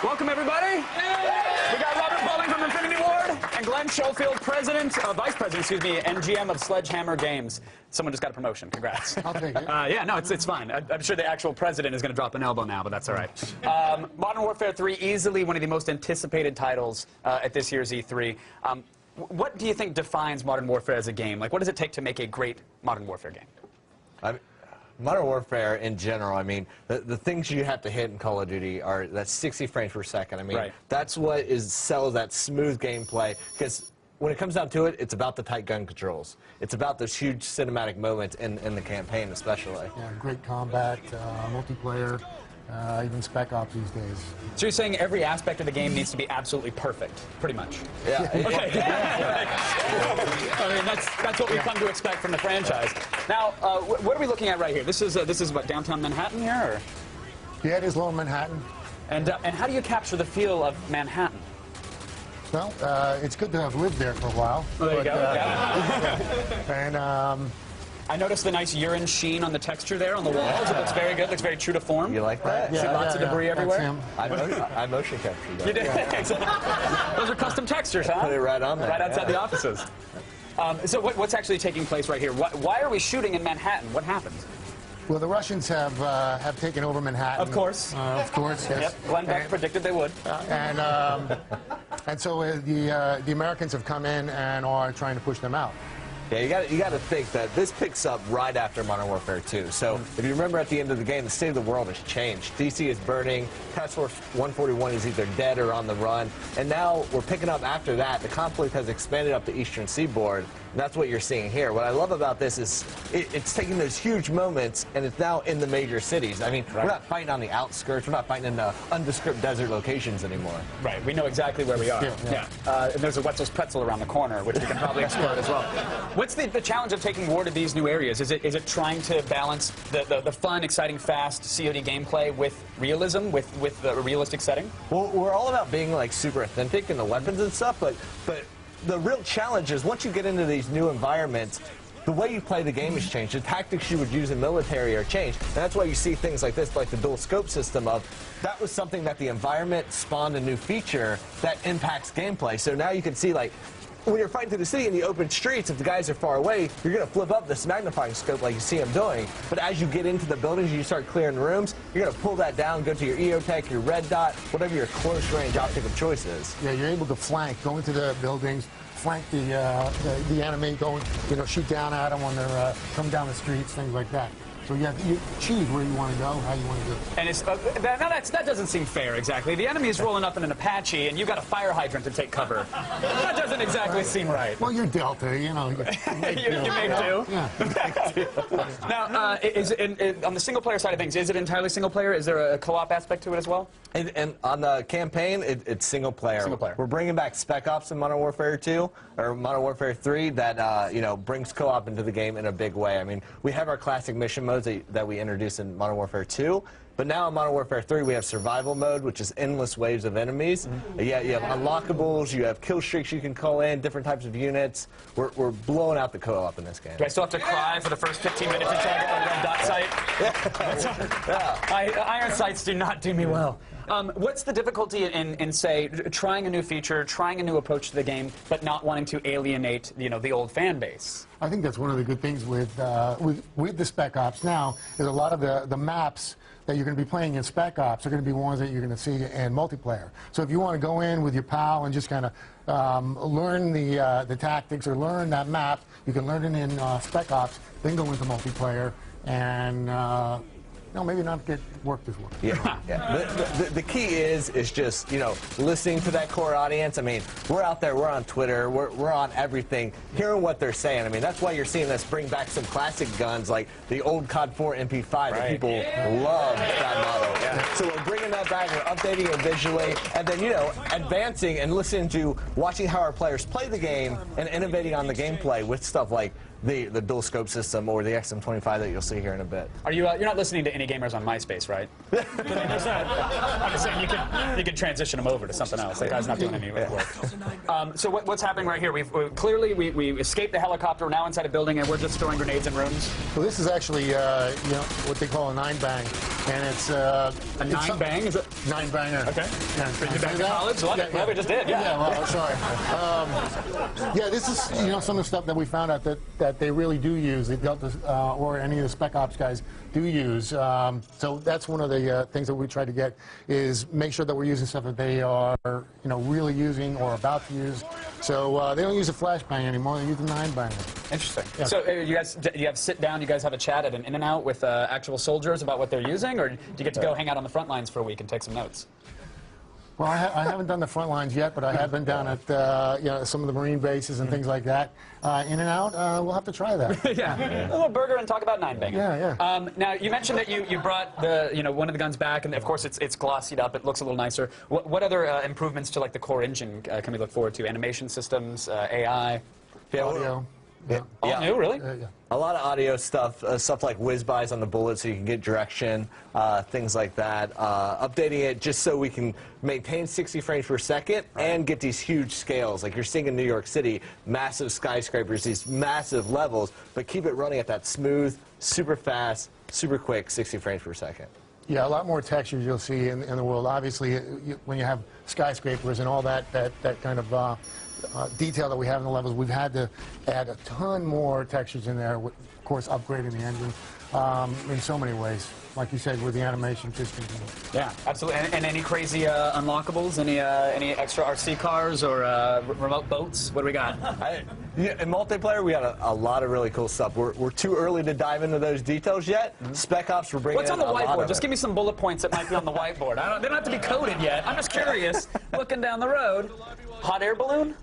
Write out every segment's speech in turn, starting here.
Welcome, everybody. We got Robert Bowling from Infinity Ward and Glen Schofield, Vice President, excuse me, and GM of Sledgehammer Games. Someone just got a promotion. Congrats. I'll take it. Yeah, no, it's fine. I'm sure the actual president is going to drop an elbow now, but that's all right. Modern Warfare 3, easily one of the most anticipated titles at this year's E3. What do you think defines Modern Warfare as a game? Like, what does it take to make a great Modern Warfare game? Modern Warfare in general, I mean, the things you have to hit in Call of Duty are that 60 frames per second. I mean, that's what sells that smooth gameplay, because when it comes down to it, it's about the tight gun controls. It's about those huge cinematic moments in the campaign, especially. Yeah, great combat, multiplayer, even Spec Ops these days. So you're saying every aspect of the game needs to be absolutely perfect, pretty much? Yeah. Okay. I mean, that's what we've come to expect from the franchise. Now, what are we looking at right here? This is what, downtown Manhattan here? Or? Yeah, it is Lower Manhattan. And how do you capture the feel of Manhattan? Well, it's good to have lived there for a while. Well, there you go. Yeah. And I noticed the nice urine sheen on the texture there on the walls. It looks very good. Looks very true to form. You like that? Yeah, lots of debris everywhere. I motion captured that. You did. Those are custom textures, huh? Put it right on there. Right outside the offices. So what's actually taking place right here? Why are we shooting in Manhattan? What happened? Well, the Russians have taken over Manhattan. Of course. Yes. Yep. Glenn Beck predicted they would. And so the Americans have come in and are trying to push them out. Yeah, you got to think that this picks up right after Modern Warfare 2. So if you remember at the end of the game, the state of the world has changed. DC is burning. Task Force 141 is either dead or on the run. And now we're picking up after that. The conflict has expanded up the eastern seaboard. And that's what you're seeing here. What I love about this is it's taking those huge moments and it's now in the major cities. I mean, we're not fighting on the outskirts. We're not fighting in the undescript desert locations anymore. Right. We know exactly where we are. Yeah. And there's a Wetzel's Pretzel around the corner, which we can probably explore as well. What's the challenge of taking war to these new areas? Is it trying to balance the fun, exciting, fast COD gameplay with realism, with a realistic setting? Well, we're all about being like super authentic in the weapons and stuff, but the real challenge is once you get into these new environments, the way you play the game has changed. The tactics you would use in military are changed. And that's why you see things like this, like the dual scope system that was something that the environment spawned a new feature that impacts gameplay. So now you can see, like, when you're fighting through the city in the open streets, if the guys are far away, you're going to flip up this magnifying scope like you see them doing. But as you get into the buildings, you start clearing rooms, you're going to pull that down, go to your EOTech, your red dot, whatever your close range optic of choice is. Yeah, you're able to flank, go into the buildings, flank the enemy, go, shoot down at them when they're coming down the streets, things like that. So you choose where you want to go, how you want to do it. And that doesn't seem fair exactly. The enemy is rolling up in an Apache, and you've got a fire hydrant to take cover. That doesn't exactly seem right. Well, you're Delta, you make do. Yeah. Now, on the single-player side of things, is it entirely single-player? Is there a co-op aspect to it as well? And on the campaign, it's single-player. Single-player. We're bringing back Spec Ops in Modern Warfare 2, or Modern Warfare 3, that brings co-op into the game in a big way. I mean, we have our classic mission modes that we introduced in Modern Warfare 2, but now in Modern Warfare 3 we have survival mode, which is endless waves of enemies. You have unlockables, you have kill streaks you can call in, different types of units. We're blowing out the co-op in this game. Do I still have to cry for the first 15 minutes until I get the red dot sight? Iron sights do not do me well. What's the difficulty in, say, trying a new feature, trying a new approach to the game, but not wanting to alienate, the old fan base? I think that's one of the good things with the Spec Ops now is a lot of the maps that you're going to be playing in Spec Ops are going to be ones that you're going to see in multiplayer. So if you want to go in with your pal and just kind of learn the tactics or learn that map, you can learn it in Spec Ops, then go into multiplayer and maybe not get worked as well. Yeah. The key is just, listening to that core audience. I mean, we're out there, we're on Twitter, we're on everything, hearing what they're saying. I mean, that's why you're seeing us bring back some classic guns like the old COD 4 MP5 that people love that model. Yeah. So we're bringing that back, we're updating it visually, and then, advancing and listening to watching how our players play the game and innovating on the gameplay with stuff like the dual scope system or the XM25 that you'll see here in a bit. Are you? You're not listening to any gamers on MySpace, right? I'm just saying you could transition them over to something else. That guy's not doing any work. So what's happening right here? We escaped the helicopter. We're now inside a building, and we're just throwing grenades in rooms. Well, this is actually what they call a 9-bang, and it's a 9-bang. Is it 9-banger? Okay. Yeah, Did you back to college? Love it. Well, we just did. Yeah. Well, sorry. Yeah, this is some of the stuff that we found out that they really do use. The Delta or any of the Spec Ops guys do use. So that's one of the things that we try to get is make sure that we're using stuff that they are really using or about to use. So they don't use a flashbang anymore. They use a 9-banger. Interesting. Yeah. So you have sit down. You guys have a chat at an In-N-Out with actual soldiers about what they're using, or do you get to go hang out on the front lines for a week and take some notes? Well, I haven't done the front lines yet, but I have been down at some of the Marine bases and things like that. In-N-Out, we'll have to try that. Yeah. A little burger and talk about 9-banging. Yeah. Now you mentioned that you brought the one of the guns back, and of course it's glossied up. It looks a little nicer. What other improvements to like the core engine can we look forward to? Animation systems, AI, Audio. all new, really? Yeah. A lot of audio stuff, stuff like whiz-bys on the bullet so you can get direction, things like that. Updating it just so we can maintain 60 frames per second and get these huge scales. Like you're seeing in New York City, massive skyscrapers, these massive levels, but keep it running at that smooth, super fast, super quick 60 frames per second. Yeah, a lot more textures you'll see in the world. Obviously, when you have skyscrapers and all that kind of detail that we have in the levels, we've had to add a ton more textures in there, of course upgrading the engine in so many ways, like you said, with the animation systems. Yeah, absolutely. And any crazy unlockables, any extra RC cars or remote boats? What do we got? In multiplayer, we got a lot of really cool stuff. We're too early to dive into those details yet. Spec Ops, we're bringing What's on in the a lot whiteboard? of Just it. give me some bullet points that might be on the whiteboard. They don't have to be coded yet. I'm just curious, looking down the road. Hot air balloon?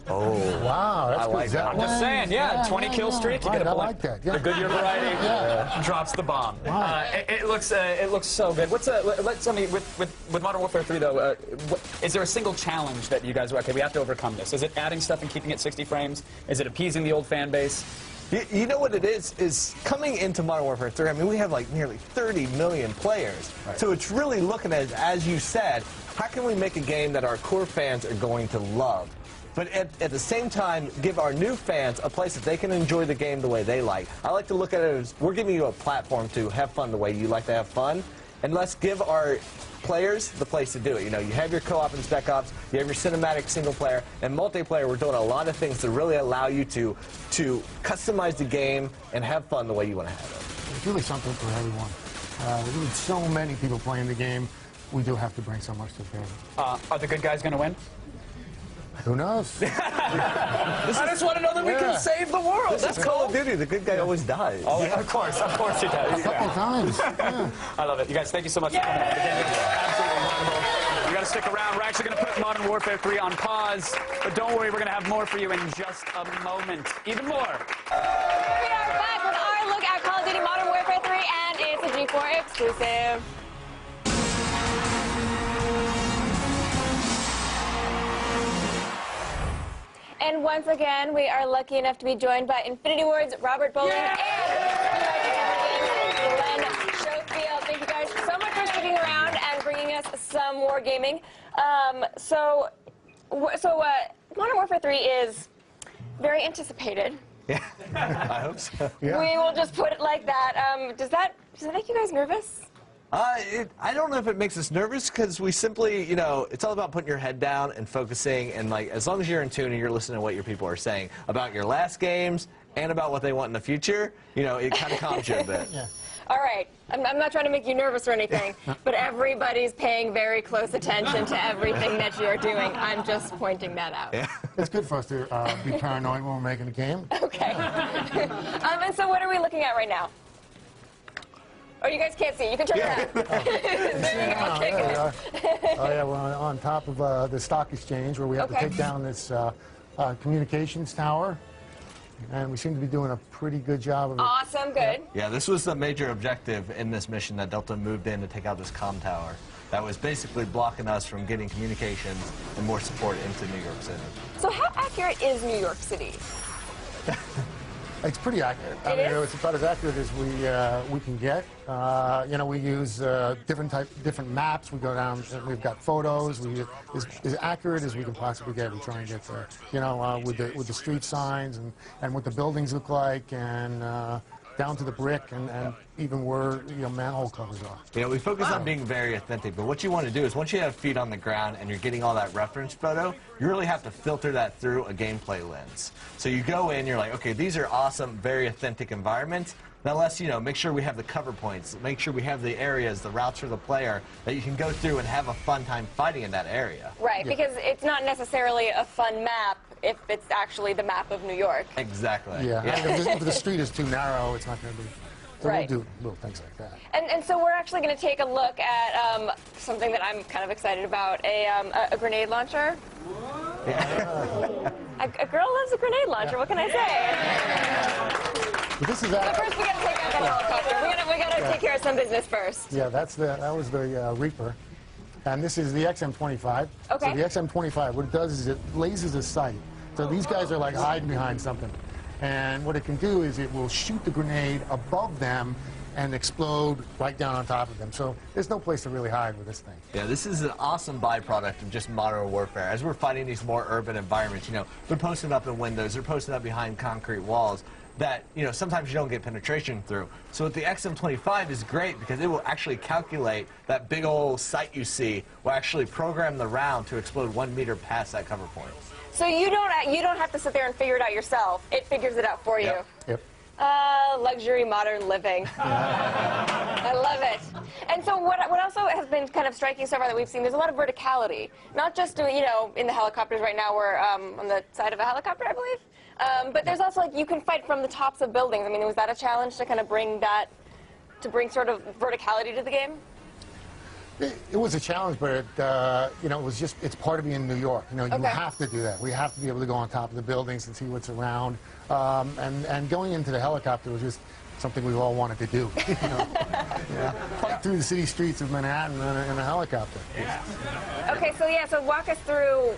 Oh, Wow, that's I good. like that. I'm just saying, 20 kill streak, you Right, get a I point. like that. Yeah. The Goodyear variety drops the bomb. Wow. It looks so good. Let's tell me with Modern Warfare 3 though, is there a single challenge that you guys we have to overcome this? Is it adding stuff and keeping it 60 frames? Is it appeasing the old fan base? You know what it is coming into Modern Warfare 3, I mean, we have like nearly 30 million players. Right. So it's really looking at, as you said, how can we make a game that our core fans are going to love? But at the same time, give our new fans a place that they can enjoy the game the way they like. I like to look at it as we're giving you a platform to have fun the way you like to have fun, and let's give our players the place to do it. You know, you have your co-op and Spec Ops, you have your cinematic single player, and multiplayer, we're doing a lot of things to really allow you to customize the game and have fun the way you want to have it. It's really something for everyone. There's really so many people playing the game. We do have to bring so much to the table. Are the good guys going to win? Who knows? I just want to know that we can save the world. That's Call of Duty. The good guy always dies. Oh, yeah, of course he does. A couple times. Yeah. I love it. You guys, thank you so much for coming out. Absolutely wonderful. You got to stick around. We're actually going to put Modern Warfare 3 on pause, but don't worry, we're going to have more for you in just a moment. Even more. We are back with our look at Call of Duty Modern Warfare 3, and it's a G4 exclusive. And once again, we are lucky enough to be joined by Infinity Ward's Robert Bowling and Glen Schofield. Thank you guys so much for sticking around and bringing us some more gaming. So Modern Warfare 3 is very anticipated. Yeah, I hope so. Yeah. We will just put it like that. Does that make you guys nervous? I don't know if it makes us nervous because we simply, it's all about putting your head down and focusing, and like as long as you're in tune and you're listening to what your people are saying about your last games and about what they want in the future, it kind of calms you a bit. Yeah. All right. I'm not trying to make you nervous or anything, but everybo's paying very close attention to everything that you're doing. I'm just pointing that out. Yeah. It's good for us to be paranoid when we're making a game. Okay. And so what are we looking at right now? Oh, you guys can't see. You can turn it on. There you go. There we are. Oh, yeah, we're on top of the stock exchange where we have to take down this communications tower. And we seem to be doing a pretty good job of it. Awesome. Good. Yeah, this was the major objective in this mission that Delta moved in to take out this comm tower. That was basically blocking us from getting communications and more support into New York City. So how accurate is New York City? It's pretty accurate. I It mean, is? it's about as accurate as we can get. You know, we use different maps. We go down. We've got photos. We as accurate as we can possibly get. We try and get you know, with the street signs and what the buildings look like and. Down to the brick and even where, you know, manhole covers are. You know, we focus on being very authentic, but what you want to do is once you have feet on the ground and you're getting all that reference photo, you really have to filter that through a gameplay lens. So you go in, you're like, okay, these are awesome, very authentic environments. Now let's, you know, make sure we have the cover points, make sure we have the areas, the routes for the player that you can go through and have a fun time fighting in that area. Right, because it's not necessarily a fun map if it's actually the map of New York. Exactly. Yeah. If the street is too narrow, it's not going to be. So Right. we'll do little things like that. And so we're actually going to take a look at something that I'm kind of excited about, a grenade launcher. A girl loves a grenade launcher, what can I say? But this is But first we got to take out that helicopter. We got to take care of some business first. Yeah, that was the Reaper. And this is the XM25. Okay. So the XM25, what it does is it lasers a sight. So these guys are like hiding behind something. And what it can do is it will shoot the grenade above them and explode right down on top of them. So there's no place to really hide with this thing. Yeah, this is an awesome byproduct of just modern warfare. As we're fighting these more urban environments, you know, they're posting up in windows, they're posting up behind concrete walls that, you know, sometimes you don't get penetration through. So with the XM25 is great because it will actually calculate that big old sight you see, will actually program the round to explode 1 meter past that cover point. So you don't have to sit there and figure it out yourself. It figures it out for you. Yep. Luxury modern living. I love it. And so what also has been kind of striking so far that we've seen, there's a lot of verticality. Not just, you know, in the helicopters right now, we're on the side of a helicopter, I believe. But there's also, like, you can fight from the tops of buildings. I mean, was that a challenge to kind of bring sort of verticality to the game? It was a challenge, but it, you know, it was just, it's part of being in New York. You know, you have to do that. We have to be able to go on top of the buildings and see what's around. And going into the helicopter was just something we all wanted to do. You know? Fight through the city streets of Manhattan in a helicopter. Okay, so walk us through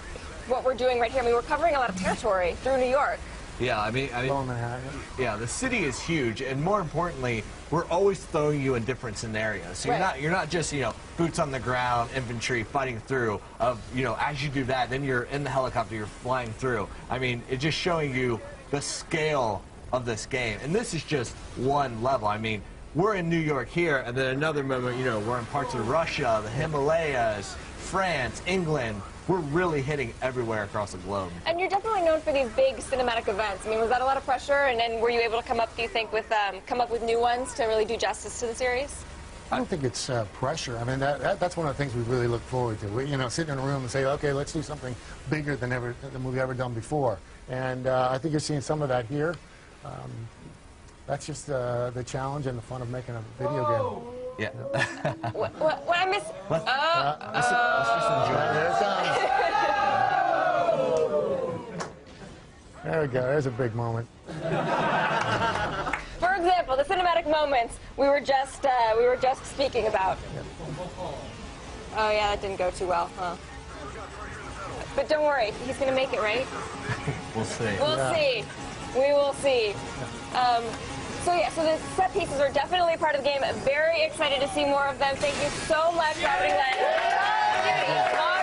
what we're doing right here. I mean, we're covering a lot of territory through New York. Yeah, I mean, Manhattan. yeah, the city is huge, and more importantly, we're always throwing you in different scenarios. So you're not just, you know, boots on the ground, infantry fighting through. You know, as you do that, then you're in the helicopter, you're flying through. I mean, it's just showing you the scale of this game, and this is just one level. I mean, we're in New York here, and then another moment, you know, we're in parts of Russia, the Himalayas, France, England. We're really hitting everywhere across the globe. And you're definitely known for these big cinematic events. I mean, was that a lot of pressure? And then were you able to come up, do you think, with new ones to really do justice to the series? I don't think it's pressure. I mean, that's one of the things we really look forward to. We, you know, sit in a room and say, okay, let's do something bigger than we've ever done before. And I think you're seeing some of that here. That's just the challenge and the fun of making a video game. Yeah. What I miss? Let's just enjoy There it comes. There we go. There's a big moment. For example, the cinematic moments we were just speaking about. Oh yeah, that didn't go too well, huh? But don't worry, he's gonna make it, right? We'll see. We'll see. We will see. So the set pieces are definitely a part of the game. Very excited to see more of them. Thank you so much, Robert and Glen.